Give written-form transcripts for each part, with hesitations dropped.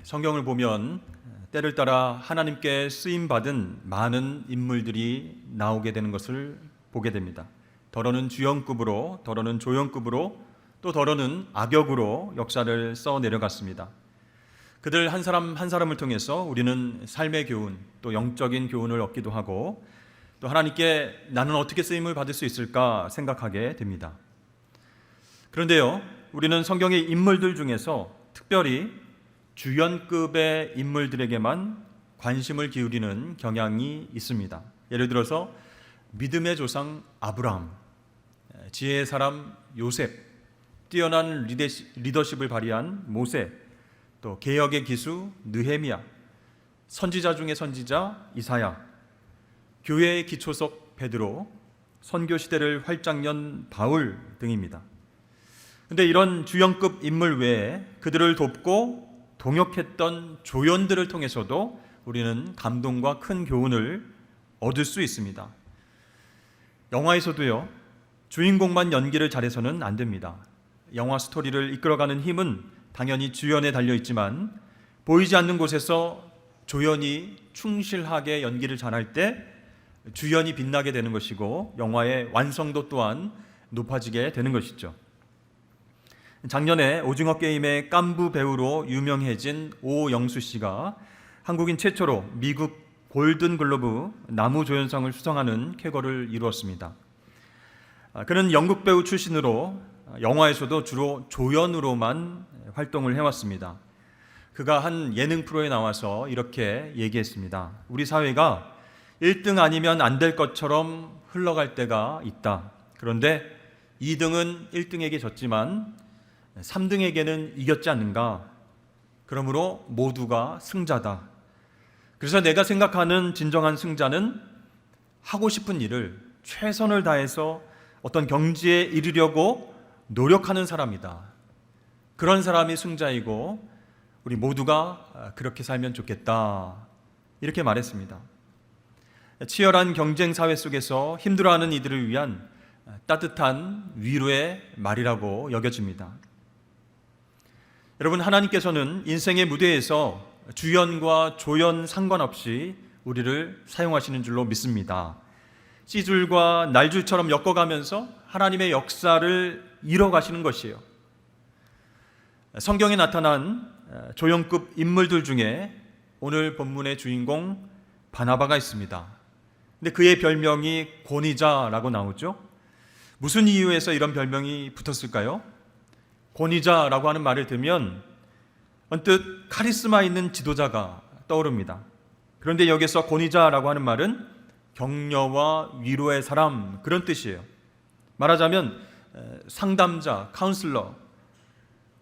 성경을 보면 때를 따라 하나님께 쓰임받은 많은 인물들이 나오게 되는 것을 보게 됩니다. 더러는 주연급으로, 더러는 조연급으로, 또 더러는 악역으로 역사를 써 내려갔습니다. 그들 한 사람 한 사람을 통해서 우리는 삶의 교훈, 또 영적인 교훈을 얻기도 하고, 또 하나님께 나는 어떻게 쓰임을 받을 수 있을까 생각하게 됩니다. 그런데요, 우리는 성경의 인물들 중에서 특별히 주연급의 인물들에게만 관심을 기울이는 경향이 있습니다. 예를 들어서 믿음의 조상 아브라함, 지혜의 사람 요셉, 뛰어난 리더십을 발휘한 모세, 또 개혁의 기수 느헤미야, 선지자 중에 선지자 이사야, 교회의 기초석 베드로, 선교 시대를 활짝 연 바울 등입니다. 그런데 이런 주연급 인물 외에 그들을 돕고 동역했던 조연들을 통해서도 우리는 감동과 큰 교훈을 얻을 수 있습니다. 영화에서도요, 주인공만 연기를 잘해서는 안 됩니다. 영화 스토리를 이끌어가는 힘은 당연히 주연에 달려있지만 보이지 않는 곳에서 조연이 충실하게 연기를 잘할 때 주연이 빛나게 되는 것이고 영화의 완성도 또한 높아지게 되는 것이죠. 작년에 오징어 게임의 깐부 배우로 유명해진 오영수 씨가 한국인 최초로 미국 골든글로브 나무조연상을 수상하는 쾌거를 이루었습니다. 그는 영국 배우 출신으로 영화에서도 주로 조연으로만 활동을 해왔습니다. 그가 한 예능 프로에 나와서 이렇게 얘기했습니다. 우리 사회가 1등 아니면 안 될 것처럼 흘러갈 때가 있다. 그런데 2등은 1등에게 졌지만 3등에게는 이겼지 않는가? 그러므로 모두가 승자다. 그래서 내가 생각하는 진정한 승자는 하고 싶은 일을 최선을 다해서 어떤 경지에 이르려고 노력하는 사람이다. 그런 사람이 승자이고 우리 모두가 그렇게 살면 좋겠다. 이렇게 말했습니다. 치열한 경쟁 사회 속에서 힘들어하는 이들을 위한 따뜻한 위로의 말이라고 여겨집니다. 여러분, 하나님께서는 인생의 무대에서 주연과 조연 상관없이 우리를 사용하시는 줄로 믿습니다. 씨줄과 날줄처럼 엮어가면서 하나님의 역사를 이뤄가시는 것이에요. 성경에 나타난 조연급 인물들 중에 오늘 본문의 주인공 바나바가 있습니다. 근데 그의 별명이 권위자라고 나오죠. 무슨 이유에서 이런 별명이 붙었을까요? 권위자라고 하는 말을 들으면 언뜻 카리스마 있는 지도자가 떠오릅니다. 그런데 여기서 권위자라고 하는 말은 격려와 위로의 사람, 그런 뜻이에요. 말하자면 상담자, 카운슬러,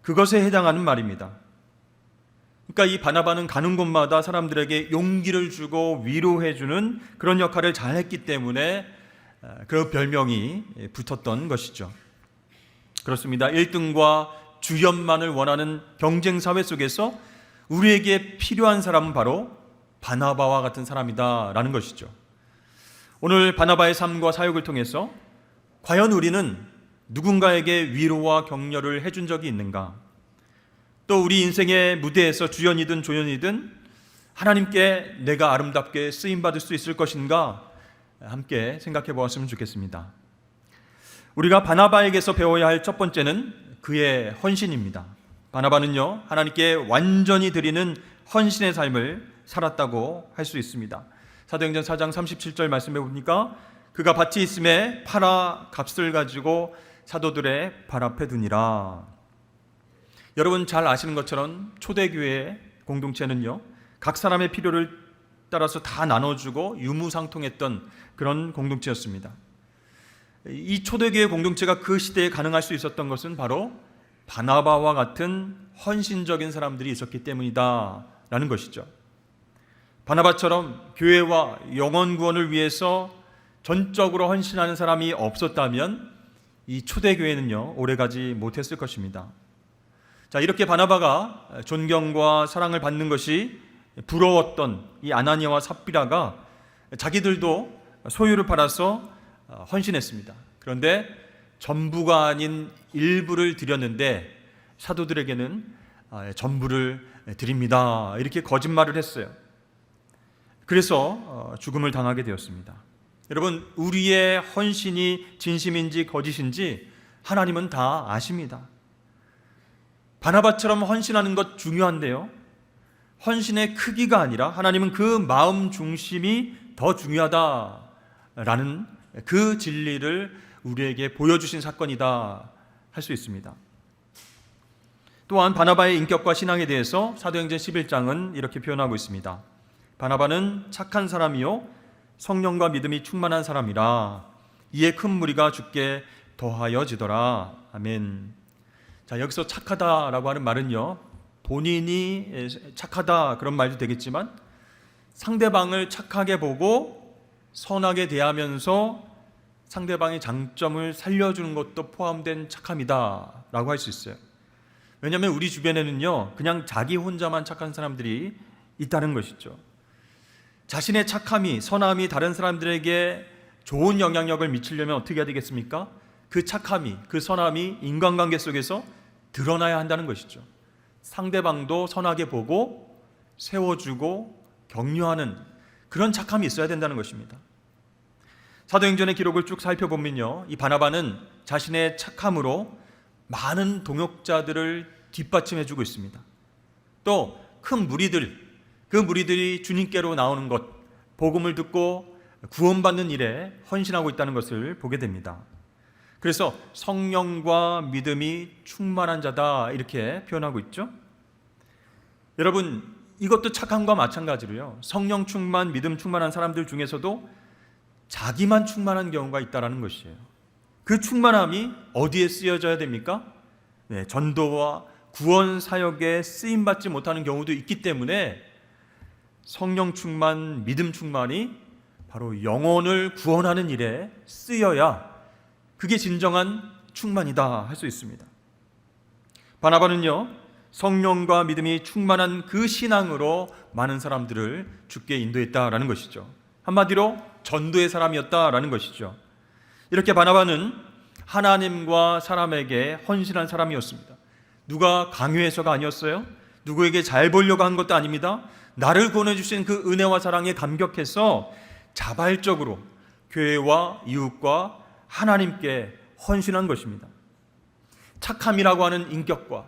그것에 해당하는 말입니다. 그러니까 이 바나바는 가는 곳마다 사람들에게 용기를 주고 위로해주는 그런 역할을 잘했기 때문에 그 별명이 붙었던 것이죠. 그렇습니다. 1등과 주연만을 원하는 경쟁 사회 속에서 우리에게 필요한 사람은 바로 바나바와 같은 사람이다라는 것이죠. 오늘 바나바의 삶과 사역을 통해서 과연 우리는 누군가에게 위로와 격려를 해준 적이 있는가? 또 우리 인생의 무대에서 주연이든 조연이든 하나님께 내가 아름답게 쓰임받을 수 있을 것인가? 함께 생각해 보았으면 좋겠습니다. 우리가 바나바에게서 배워야 할 첫 번째는 그의 헌신입니다. 바나바는요, 하나님께 완전히 드리는 헌신의 삶을 살았다고 할 수 있습니다. 사도행전 4장 37절 말씀해 보니까 그가 밭이 있음에 팔아 값을 가지고 사도들의 발 앞에 두니라. 여러분 잘 아시는 것처럼 초대교회의 공동체는요, 각 사람의 필요를 따라서 다 나눠주고 유무상통했던 그런 공동체였습니다. 이 초대교회 공동체가 그 시대에 가능할 수 있었던 것은 바로 바나바와 같은 헌신적인 사람들이 있었기 때문이다 라는 것이죠. 바나바처럼 교회와 영혼 구원을 위해서 전적으로 헌신하는 사람이 없었다면 이 초대교회는요, 오래가지 못했을 것입니다. 자, 이렇게 바나바가 존경과 사랑을 받는 것이 부러웠던 이 아나니아와 삽비라가 자기들도 소유를 팔아서 헌신했습니다. 그런데 전부가 아닌 일부를 드렸는데 사도들에게는 전부를 드립니다. 이렇게 거짓말을 했어요. 그래서 죽음을 당하게 되었습니다. 여러분, 우리의 헌신이 진심인지 거짓인지 하나님은 다 아십니다. 바나바처럼 헌신하는 것 중요한데요, 헌신의 크기가 아니라 하나님은 그 마음 중심이 더 중요하다라는 그 진리를 우리에게 보여주신 사건이다 할 수 있습니다. 또한 바나바의 인격과 신앙에 대해서 사도행전 11장은 이렇게 표현하고 있습니다. 바나바는 착한 사람이요 성령과 믿음이 충만한 사람이라 이에 큰 무리가 주께 더하여지더라. 아멘. 자, 여기서 착하다라고 하는 말은요, 본인이 착하다 그런 말도 되겠지만 상대방을 착하게 보고 선하게 대하면서 상대방의 장점을 살려주는 것도 포함된 착함이다 라고 할 수 있어요. 왜냐하면 우리 주변에는요, 그냥 자기 혼자만 착한 사람들이 있다는 것이죠. 자신의 착함이, 선함이 다른 사람들에게 좋은 영향력을 미치려면 어떻게 해야 되겠습니까? 그 착함이, 그 선함이 인간관계 속에서 드러나야 한다는 것이죠. 상대방도 선하게 보고 세워주고 격려하는 그런 착함이 있어야 된다는 것입니다. 사도행전의 기록을 쭉 살펴보면요, 이 바나바는 자신의 착함으로 많은 동역자들을 뒷받침해주고 있습니다. 또 큰 무리들, 그 무리들이 주님께로 나오는 것, 복음을 듣고 구원받는 일에 헌신하고 있다는 것을 보게 됩니다. 그래서 성령과 믿음이 충만한 자다 이렇게 표현하고 있죠. 여러분, 이것도 착함과 마찬가지로요, 성령 충만, 믿음 충만한 사람들 중에서도 자기만 충만한 경우가 있다는 것이에요. 그 충만함이 어디에 쓰여져야 됩니까? 전도와 구원 사역에 쓰임받지 못하는 경우도 있기 때문에 성령 충만, 믿음 충만이 바로 영혼을 구원하는 일에 쓰여야 그게 진정한 충만이다 할 수 있습니다. 바나바는요, 성령과 믿음이 충만한 그 신앙으로 많은 사람들을 주께 인도했다라는 것이죠. 한마디로 전도의 사람이었다라는 것이죠. 이렇게 바나바는 하나님과 사람에게 헌신한 사람이었습니다. 누가 강요해서가 아니었어요. 누구에게 잘 보려고 한 것도 아닙니다. 나를 구원해주신 그 은혜와 사랑에 감격해서 자발적으로 교회와 이웃과 하나님께 헌신한 것입니다. 착함이라고 하는 인격과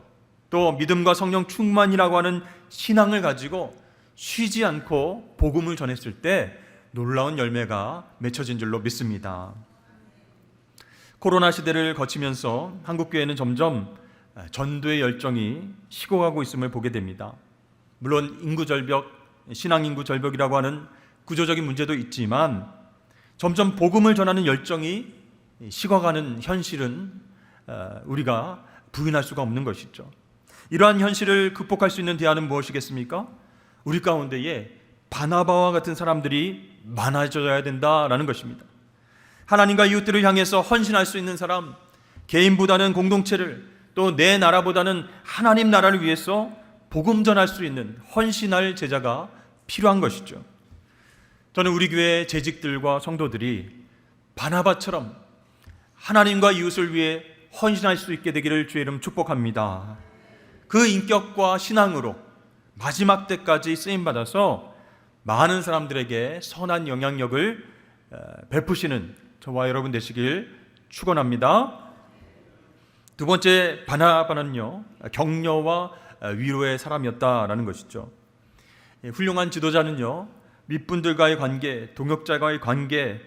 또 믿음과 성령 충만이라고 하는 신앙을 가지고 쉬지 않고 복음을 전했을 때 놀라운 열매가 맺혀진 줄로 믿습니다. 코로나 시대를 거치면서 한국교회는 점점 전도의 열정이 식어가고 있음을 보게 됩니다. 물론 인구 절벽, 신앙 인구 절벽이라고 하는 구조적인 문제도 있지만 점점 복음을 전하는 열정이 식어가는 현실은 우리가 부인할 수가 없는 것이죠. 이러한 현실을 극복할 수 있는 대안은 무엇이겠습니까? 우리 가운데에 바나바와 같은 사람들이 많아져야 된다라는 것입니다. 하나님과 이웃들을 향해서 헌신할 수 있는 사람, 개인보다는 공동체를, 또 내 나라보다는 하나님 나라를 위해서 복음 전할 수 있는 헌신할 제자가 필요한 것이죠. 저는 우리 교회 재직들과 성도들이 바나바처럼 하나님과 이웃을 위해 헌신할 수 있게 되기를 주의 이름 축복합니다. 그 인격과 신앙으로 마지막 때까지 쓰임받아서 많은 사람들에게 선한 영향력을 베푸시는 저와 여러분 되시길 축원합니다. 두 번째, 바나바는요, 격려와 위로의 사람이었다라는 것이죠. 훌륭한 지도자는요, 윗분들과의 관계, 동역자와의 관계,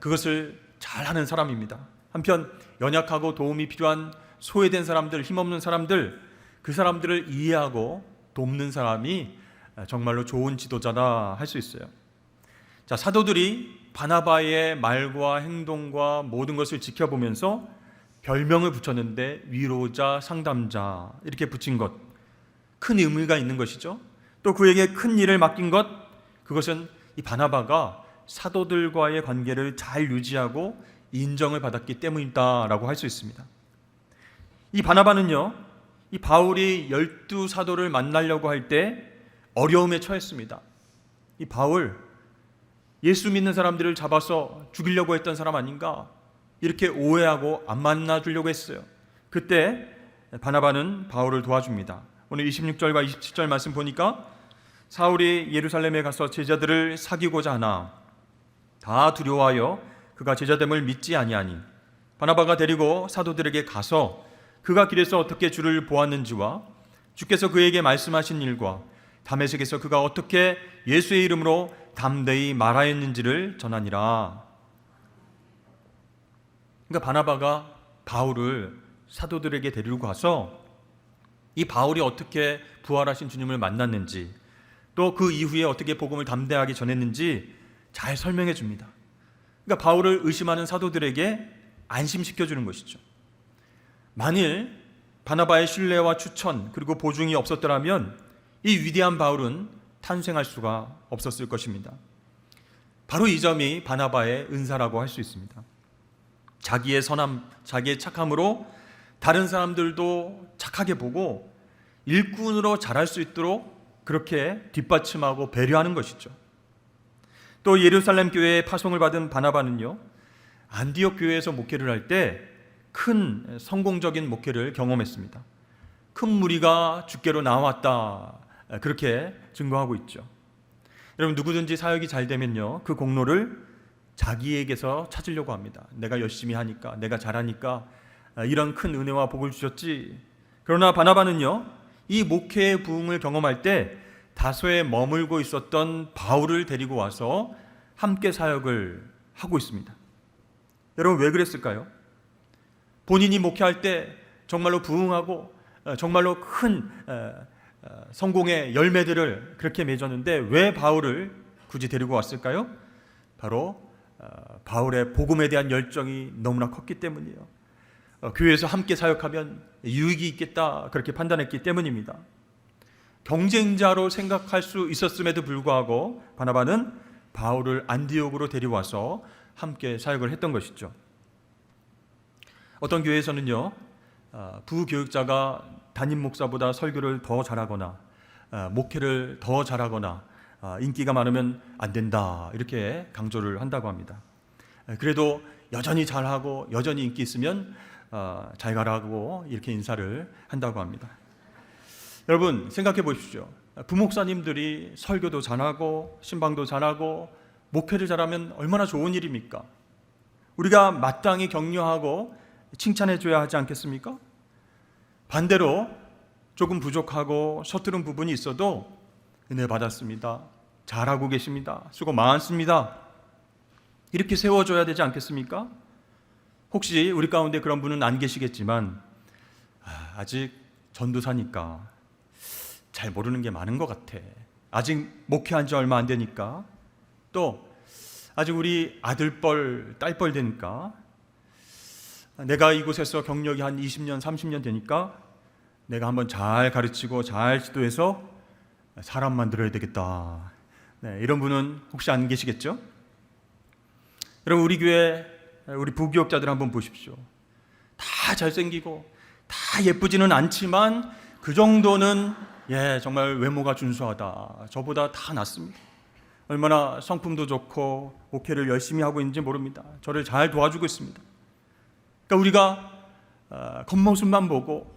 그것을 잘하는 사람입니다. 한편 연약하고 도움이 필요한 소외된 사람들, 힘없는 사람들, 그 사람들을 이해하고 돕는 사람이 정말로 좋은 지도자다 할 수 있어요. 자, 사도들이 바나바의 말과 행동과 모든 것을 지켜보면서 별명을 붙였는데 위로자, 상담자 이렇게 붙인 것, 큰 의미가 있는 것이죠. 또 그에게 큰 일을 맡긴 것, 그것은 이 바나바가 사도들과의 관계를 잘 유지하고 인정을 받았기 때문이다라고 할 수 있습니다. 이 바나바는요, 이 바울이 12사도를 만나려고 할 때 어려움에 처했습니다. 이 바울, 예수 믿는 사람들을 잡아서 죽이려고 했던 사람 아닌가, 이렇게 오해하고 안 만나주려고 했어요. 그때 바나바는 바울을 도와줍니다. 오늘 26절과 27절 말씀 보니까 사울이 예루살렘에 가서 제자들을 사귀고자 하나 다 두려워하여 그가 제자됨을 믿지 아니하니 바나바가 데리고 사도들에게 가서 그가 길에서 어떻게 주를 보았는지와 주께서 그에게 말씀하신 일과 다메섹에서 그가 어떻게 예수의 이름으로 담대히 말하였는지를 전하니라. 그러니까 바나바가 바울을 사도들에게 데리고 가서 이 바울이 어떻게 부활하신 주님을 만났는지 또 그 이후에 어떻게 복음을 담대하게 전했는지 잘 설명해 줍니다. 그러니까 바울을 의심하는 사도들에게 안심시켜 주는 것이죠. 만일 바나바의 신뢰와 추천 그리고 보증이 없었더라면 이 위대한 바울은 탄생할 수가 없었을 것입니다. 바로 이 점이 바나바의 은사라고 할 수 있습니다. 자기의 선함, 자기의 착함으로 다른 사람들도 착하게 보고 일꾼으로 자랄 수 있도록 그렇게 뒷받침하고 배려하는 것이죠. 또 예루살렘 교회의 파송을 받은 바나바는요, 안디옥 교회에서 목회를 할 때 큰 성공적인 목회를 경험했습니다. 큰 무리가 주께로 나왔다, 그렇게 증거하고 있죠. 여러분, 누구든지 사역이 잘 되면요, 그 공로를 자기에게서 찾으려고 합니다. 내가 열심히 하니까, 내가 잘하니까 이런 큰 은혜와 복을 주셨지. 그러나 바나바는요, 이 목회의 부흥을 경험할 때 다소에 머물고 있었던 바울을 데리고 와서 함께 사역을 하고 있습니다. 여러분, 왜 그랬을까요? 본인이 목회할 때 정말로 부흥하고 정말로 큰 성공의 열매들을 그렇게 맺었는데 왜 바울을 굳이 데리고 왔을까요? 바로 바울의 복음에 대한 열정이 너무나 컸기 때문이에요. 교회에서 함께 사역하면 유익이 있겠다, 그렇게 판단했기 때문입니다. 경쟁자로 생각할 수 있었음에도 불구하고 바나바는 바울을 안디옥으로 데려와서 함께 사역을 했던 것이죠. 어떤 교회에서는요, 부교육자가 담임 목사보다 설교를 더 잘하거나 목회를 더 잘하거나 인기가 많으면 안 된다, 이렇게 강조를 한다고 합니다. 그래도 여전히 잘하고 여전히 인기 있으면 잘 가라고 이렇게 인사를 한다고 합니다. 여러분, 생각해 보십시오. 부목사님들이 설교도 잘하고 신방도 잘하고 목회를 잘하면 얼마나 좋은 일입니까? 우리가 마땅히 격려하고 칭찬해 줘야 하지 않겠습니까? 반대로 조금 부족하고 서투른 부분이 있어도 은혜 받았습니다, 잘하고 계십니다, 수고 많습니다, 이렇게 세워줘야 되지 않겠습니까? 혹시 우리 가운데 그런 분은 안 계시겠지만 아직 전도사니까 잘 모르는 게 많은 것 같아, 아직 목회한 지 얼마 안 되니까, 또 아직 우리 아들뻘 딸뻘 되니까, 내가 이곳에서 경력이 한 20년 30년 되니까 내가 한번 잘 가르치고 잘 지도해서 사람 만들어야 되겠다, 이런 분은 혹시 안 계시겠죠? 여러분, 우리 교회 우리 부교육자들 한번 보십시오. 다 잘생기고 다 예쁘지는 않지만 그 정도는 정말 외모가 준수하다, 저보다 다 낫습니다. 얼마나 성품도 좋고 목회를 열심히 하고 있는지 모릅니다. 저를 잘 도와주고 있습니다. 그러니까 우리가 겉모습만 보고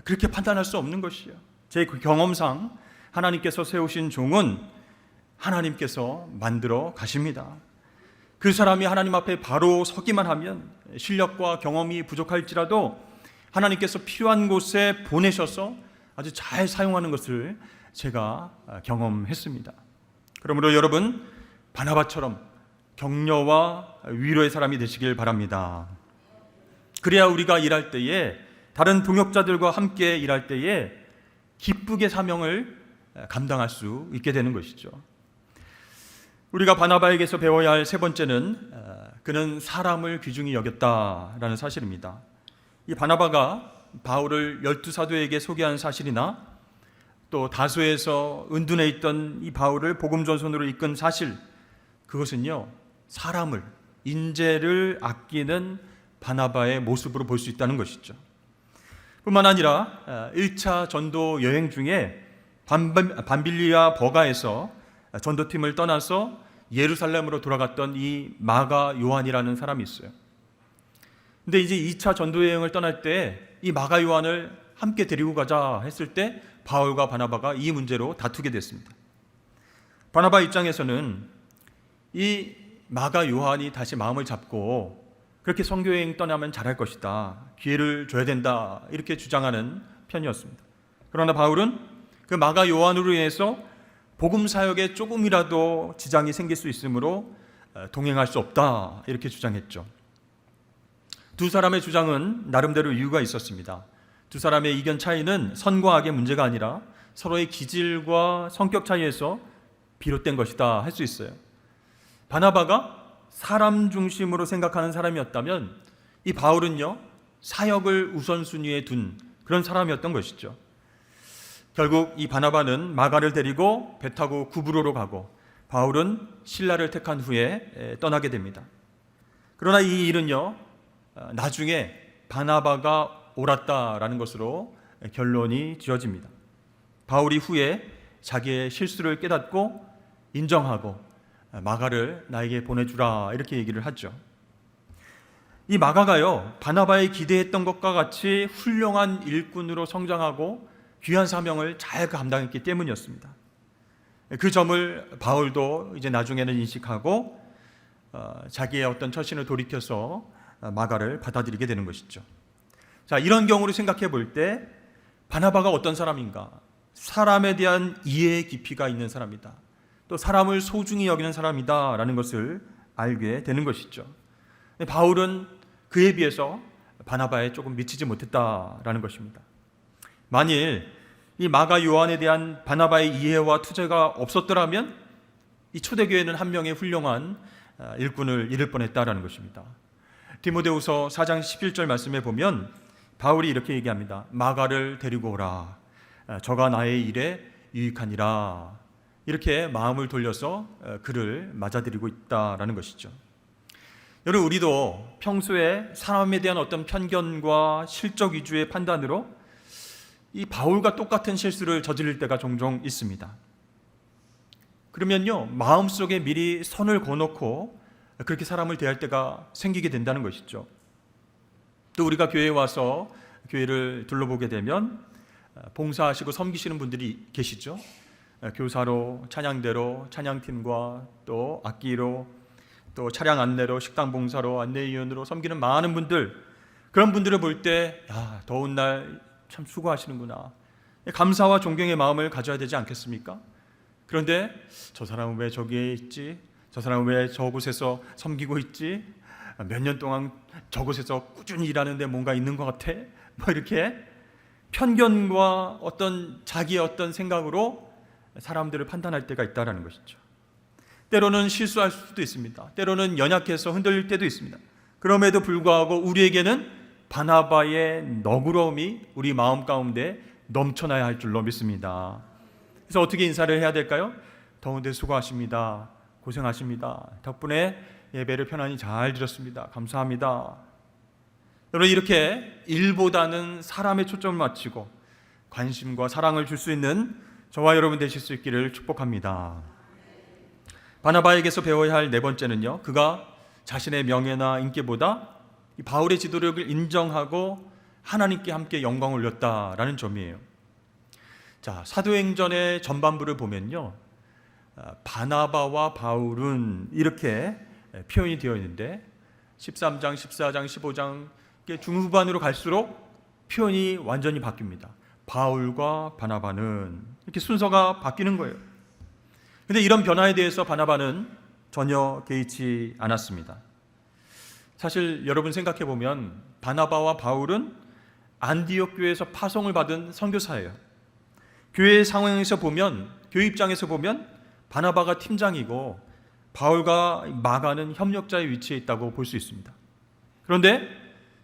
그렇게 판단할 수 없는 것이요, 제 경험상 하나님께서 세우신 종은 하나님께서 만들어 가십니다. 그 사람이 하나님 앞에 바로 서기만 하면 실력과 경험이 부족할지라도 하나님께서 필요한 곳에 보내셔서 아주 잘 사용하는 것을 제가 경험했습니다. 그러므로 여러분, 바나바처럼 격려와 위로의 사람이 되시길 바랍니다. 그래야 우리가 일할 때에, 다른 동역자들과 함께 일할 때에 기쁘게 사명을 감당할 수 있게 되는 것이죠. 우리가 바나바에게서 배워야 할 세 번째는 그는 사람을 귀중히 여겼다라는 사실입니다. 이 바나바가 바울을 12사도에게 소개한 사실이나 또 다소에서 은둔해 있던 이 바울을 복음 전선으로 이끈 사실, 그것은요, 사람을, 인재를 아끼는 바나바의 모습으로 볼 수 있다는 것이죠. 뿐만 아니라 1차 전도 여행 중에 밤빌리아 버가에서 전도팀을 떠나서 예루살렘으로 돌아갔던 이 마가 요한이라는 사람이 있어요. 근데 이제 2차 전도 여행을 떠날 때 이 마가 요한을 함께 데리고 가자 했을 때 바울과 바나바가 이 문제로 다투게 됐습니다. 바나바 입장에서는 이 마가 요한이 다시 마음을 잡고 그렇게 선교여행 떠나면 잘할 것이다, 기회를 줘야 된다, 이렇게 주장하는 편이었습니다. 그러나 바울은 그 마가 요한으로 인해서 복음 사역에 조금이라도 지장이 생길 수 있으므로 동행할 수 없다, 이렇게 주장했죠. 두 사람의 주장은 나름대로 이유가 있었습니다. 두 사람의 의견 차이는 선과 악의 문제가 아니라 서로의 기질과 성격 차이에서 비롯된 것이다 할 수 있어요. 바나바가 사람 중심으로 생각하는 사람이었다면 이 바울은요, 사역을 우선순위에 둔 그런 사람이었던 것이죠. 결국 이 바나바는 마가를 데리고 배 타고 구브로로 가고 바울은 신라를 택한 후에 떠나게 됩니다. 그러나 이 일은요, 나중에 바나바가 옳았다라는 것으로 결론이 지어집니다. 바울이 후에 자기의 실수를 깨닫고 인정하고 마가를 나에게 보내주라, 이렇게 얘기를 하죠. 이 마가가요, 바나바의 기대했던 것과 같이 훌륭한 일꾼으로 성장하고 귀한 사명을 잘 감당했기 때문이었습니다. 그 점을 바울도 이제 나중에는 인식하고 자기의 어떤 처신을 돌이켜서 마가를 받아들이게 되는 것이죠. 자, 이런 경우를 생각해 볼 때 바나바가 어떤 사람인가? 사람에 대한 이해의 깊이가 있는 사람이다, 또 사람을 소중히 여기는 사람이다라는 것을 알게 되는 것이죠. 바울은 그에 비해서 바나바에 조금 미치지 못했다라는 것입니다. 만일 이 마가 요한에 대한 바나바의 이해와 투자가 없었더라면 이 초대교회는 한 명의 훌륭한 일꾼을 잃을 뻔했다라는 것입니다. 디모데후서 4장 11절 말씀에 보면 바울이 이렇게 얘기합니다. 마가를 데리고 오라, 저가 나의 일에 유익하니라, 이렇게 마음을 돌려서 그를 맞아들이고 있다라는 것이죠. 여러분, 우리도 평소에 사람에 대한 어떤 편견과 실적 위주의 판단으로 이 바울과 똑같은 실수를 저지를 때가 종종 있습니다. 그러면요, 마음속에 미리 선을 그어놓고 그렇게 사람을 대할 때가 생기게 된다는 것이죠. 또 우리가 교회에 와서 교회를 둘러보게 되면 봉사하시고 섬기시는 분들이 계시죠. 교사로, 찬양대로, 찬양팀과 또 악기로, 또 차량 안내로, 식당 봉사로, 안내위원으로 섬기는 많은 분들, 그런 분들을 볼 때 더운 날 참 수고하시는구나, 감사와 존경의 마음을 가져야 되지 않겠습니까? 그런데 저 사람은 왜 저기에 있지? 저 사람은 왜 저곳에서 섬기고 있지? 몇 년 동안 저곳에서 꾸준히 일하는데 뭔가 있는 것 같아? 뭐 이렇게 편견과 어떤 자기의 어떤 생각으로 사람들을 판단할 때가 있다는 것이죠. 때로는 실수할 수도 있습니다. 때로는 연약해서 흔들릴 때도 있습니다. 그럼에도 불구하고 우리에게는 바나바의 너그러움이 우리 마음 가운데 넘쳐나야 할 줄로 믿습니다. 그래서 어떻게 인사를 해야 될까요? 더운데 수고하십니다. 고생하십니다. 덕분에 예배를 편안히 잘 드렸습니다. 감사합니다. 여러분, 이렇게 일보다는 사람의 초점을 맞추고 관심과 사랑을 줄 수 있는 저와 여러분 되실 수 있기를 축복합니다. 바나바에게서 배워야 할 네 번째는요, 그가 자신의 명예나 인기보다 이 바울의 지도력을 인정하고 하나님께 함께 영광을 올렸다라는 점이에요. 자, 사도행전의 전반부를 보면요, 바나바와 바울은 이렇게 표현이 되어 있는데 13장, 14장, 15장 중후반으로 갈수록 표현이 완전히 바뀝니다. 바울과 바나바는 이렇게 순서가 바뀌는 거예요. 그런데 이런 변화에 대해서 바나바는 전혀 개의치 않았습니다. 사실 여러분 생각해 보면 바나바와 바울은 안디옥 교회에서 파송을 받은 선교사예요. 교회의 상황에서 보면, 교회 입장에서 보면 바나바가 팀장이고 바울과 마가는 협력자의 위치에 있다고 볼 수 있습니다. 그런데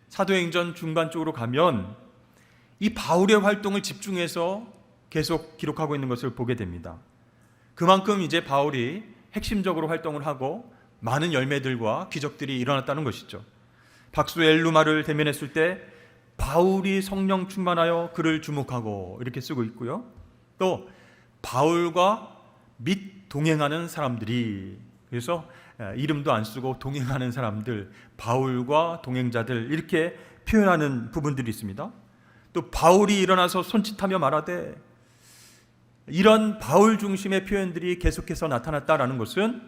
사도행전 중반 쪽으로 가면 이 바울의 활동을 집중해서 계속 기록하고 있는 것을 보게 됩니다. 그만큼 이제 바울이 핵심적으로 활동을 하고 많은 열매들과 기적들이 일어났다는 것이죠. 박수엘루마를 대면했을 때 바울이 성령 충만하여 그를 주목하고 이렇게 쓰고 있고요. 또 바울과 및 동행하는 사람들이, 그래서 이름도 안 쓰고 동행하는 사람들, 바울과 동행자들, 이렇게 표현하는 부분들이 있습니다. 또 바울이 일어나서 손짓하며 말하되, 이런 바울 중심의 표현들이 계속해서 나타났다라는 것은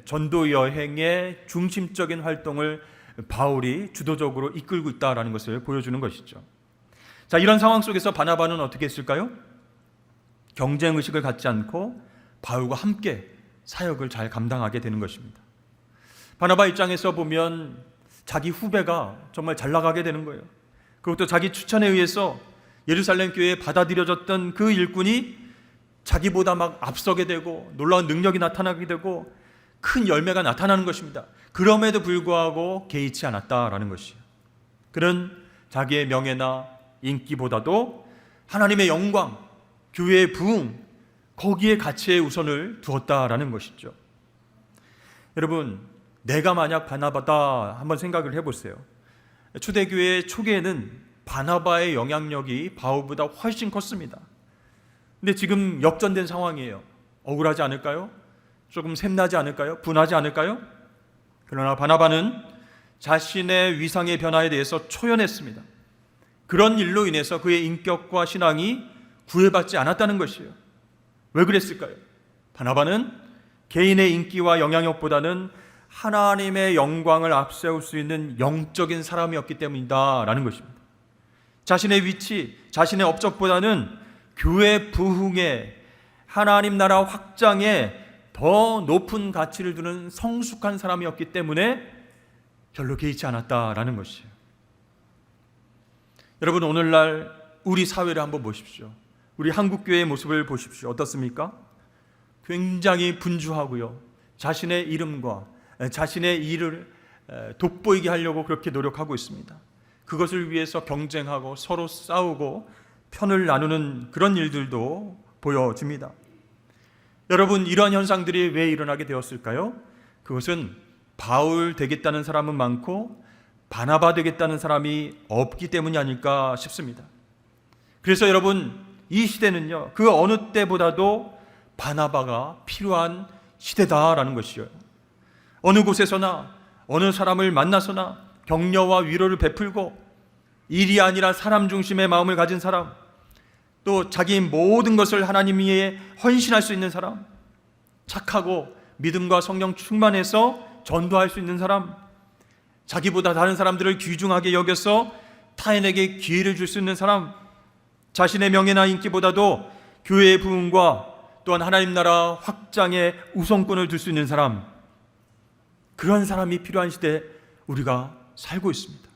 전도 여행의 중심적인 활동을 바울이 주도적으로 이끌고 있다라는 것을 보여주는 것이죠. 자, 이런 상황 속에서 바나바는 어떻게 했을까요? 경쟁 의식을 갖지 않고 바울과 함께 사역을 잘 감당하게 되는 것입니다. 바나바 입장에서 보면 자기 후배가 정말 잘 나가게 되는 거예요. 그것도 자기 추천에 의해서 예루살렘 교회에 받아들여졌던 그 일꾼이 자기보다 막 앞서게 되고 놀라운 능력이 나타나게 되고 큰 열매가 나타나는 것입니다. 그럼에도 불구하고 개의치 않았다라는 것이에요. 그는 자기의 명예나 인기보다도 하나님의 영광, 교회의 부흥, 거기에 가치의 우선을 두었다라는 것이죠. 여러분, 내가 만약 바나바다 한번 생각을 해보세요. 초대교회 초기에는 바나바의 영향력이 바울보다 훨씬 컸습니다. 근데 지금 역전된 상황이에요. 억울하지 않을까요? 조금 샘나지 않을까요? 분하지 않을까요? 그러나 바나바는 자신의 위상의 변화에 대해서 초연했습니다. 그런 일로 인해서 그의 인격과 신앙이 구애받지 않았다는 것이에요. 왜 그랬을까요? 바나바는 개인의 인기와 영향력보다는 하나님의 영광을 앞세울 수 있는 영적인 사람이었기 때문이다라는 것입니다. 자신의 위치, 자신의 업적보다는 교회 부흥에, 하나님 나라 확장에 더 높은 가치를 두는 성숙한 사람이었기 때문에 별로 개의치 않았다라는 것이에요. 여러분, 오늘날 우리 사회를 한번 보십시오. 우리 한국교회의 모습을 보십시오. 어떻습니까? 굉장히 분주하고요. 자신의 이름과 자신의 일을 돋보이게 하려고 그렇게 노력하고 있습니다. 그것을 위해서 경쟁하고 서로 싸우고 편을 나누는 그런 일들도 보여집니다. 여러분, 이러한 현상들이 왜 일어나게 되었을까요? 그것은 바울 되겠다는 사람은 많고 바나바 되겠다는 사람이 없기 때문이 아닐까 싶습니다. 그래서 여러분, 이 시대는요, 그 어느 때보다도 바나바가 필요한 시대다라는 것이에요. 어느 곳에서나 어느 사람을 만나서나 격려와 위로를 베풀고 일이 아니라 사람 중심의 마음을 가진 사람, 또 자기 모든 것을 하나님 위에 헌신할 수 있는 사람, 착하고 믿음과 성령 충만해서 전도할 수 있는 사람, 자기보다 다른 사람들을 귀중하게 여겨서 타인에게 기회를 줄 수 있는 사람, 자신의 명예나 인기보다도 교회의 부흥과 또한 하나님 나라 확장에 우선권을 둘 수 있는 사람, 그런 사람이 필요한 시대에 우리가 살고 있습니다.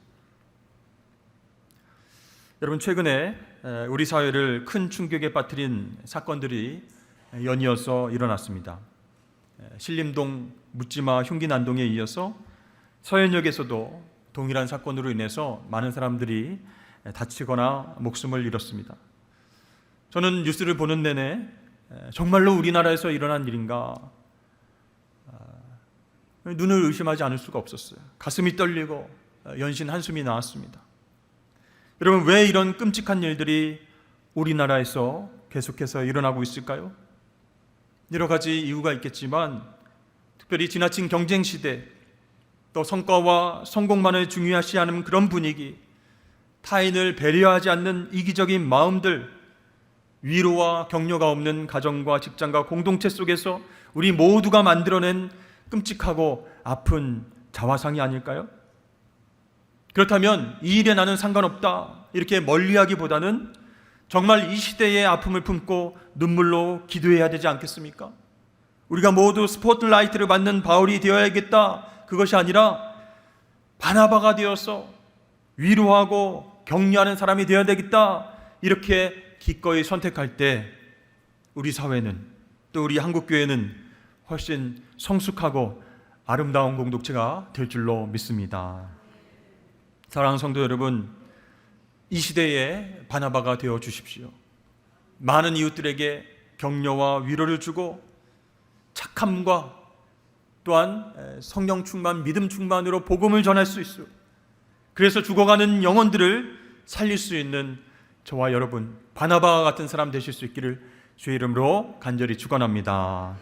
여러분, 최근에 우리 사회를 큰 충격에 빠뜨린 사건들이 연이어서 일어났습니다. 신림동 묻지마 흉기 난동에 이어서 서현역에서도 동일한 사건으로 인해서 많은 사람들이 다치거나 목숨을 잃었습니다. 저는 뉴스를 보는 내내 정말로 우리나라에서 일어난 일인가, 눈을 의심하지 않을 수가 없었어요. 가슴이 떨리고 연신 한숨이 나왔습니다. 여러분, 왜 이런 끔찍한 일들이 우리나라에서 계속해서 일어나고 있을까요? 여러 가지 이유가 있겠지만 특별히 지나친 경쟁 시대, 또 성과와 성공만을 중요시 하는 그런 분위기, 타인을 배려하지 않는 이기적인 마음들, 위로와 격려가 없는 가정과 직장과 공동체 속에서 우리 모두가 만들어낸 끔찍하고 아픈 자화상이 아닐까요? 그렇다면 이 일에 나는 상관없다 이렇게 멀리하기보다는 정말 이 시대의 아픔을 품고 눈물로 기도해야 되지 않겠습니까? 우리가 모두 스포트라이트를 받는 바울이 되어야겠다, 그것이 아니라 바나바가 되어서 위로하고 격려하는 사람이 되어야 되겠다, 이렇게 기꺼이 선택할 때 우리 사회는, 또 우리 한국교회는 훨씬 성숙하고 아름다운 공동체가 될 줄로 믿습니다. 사랑하는 성도 여러분, 이 시대에 바나바가 되어 주십시오. 많은 이웃들에게 격려와 위로를 주고 착함과 또한 성령 충만, 믿음 충만으로 복음을 전할 수 있어. 그래서 죽어가는 영혼들을 살릴 수 있는 저와 여러분, 바나바와 같은 사람 되실 수 있기를 주의 이름으로 간절히 축원합니다.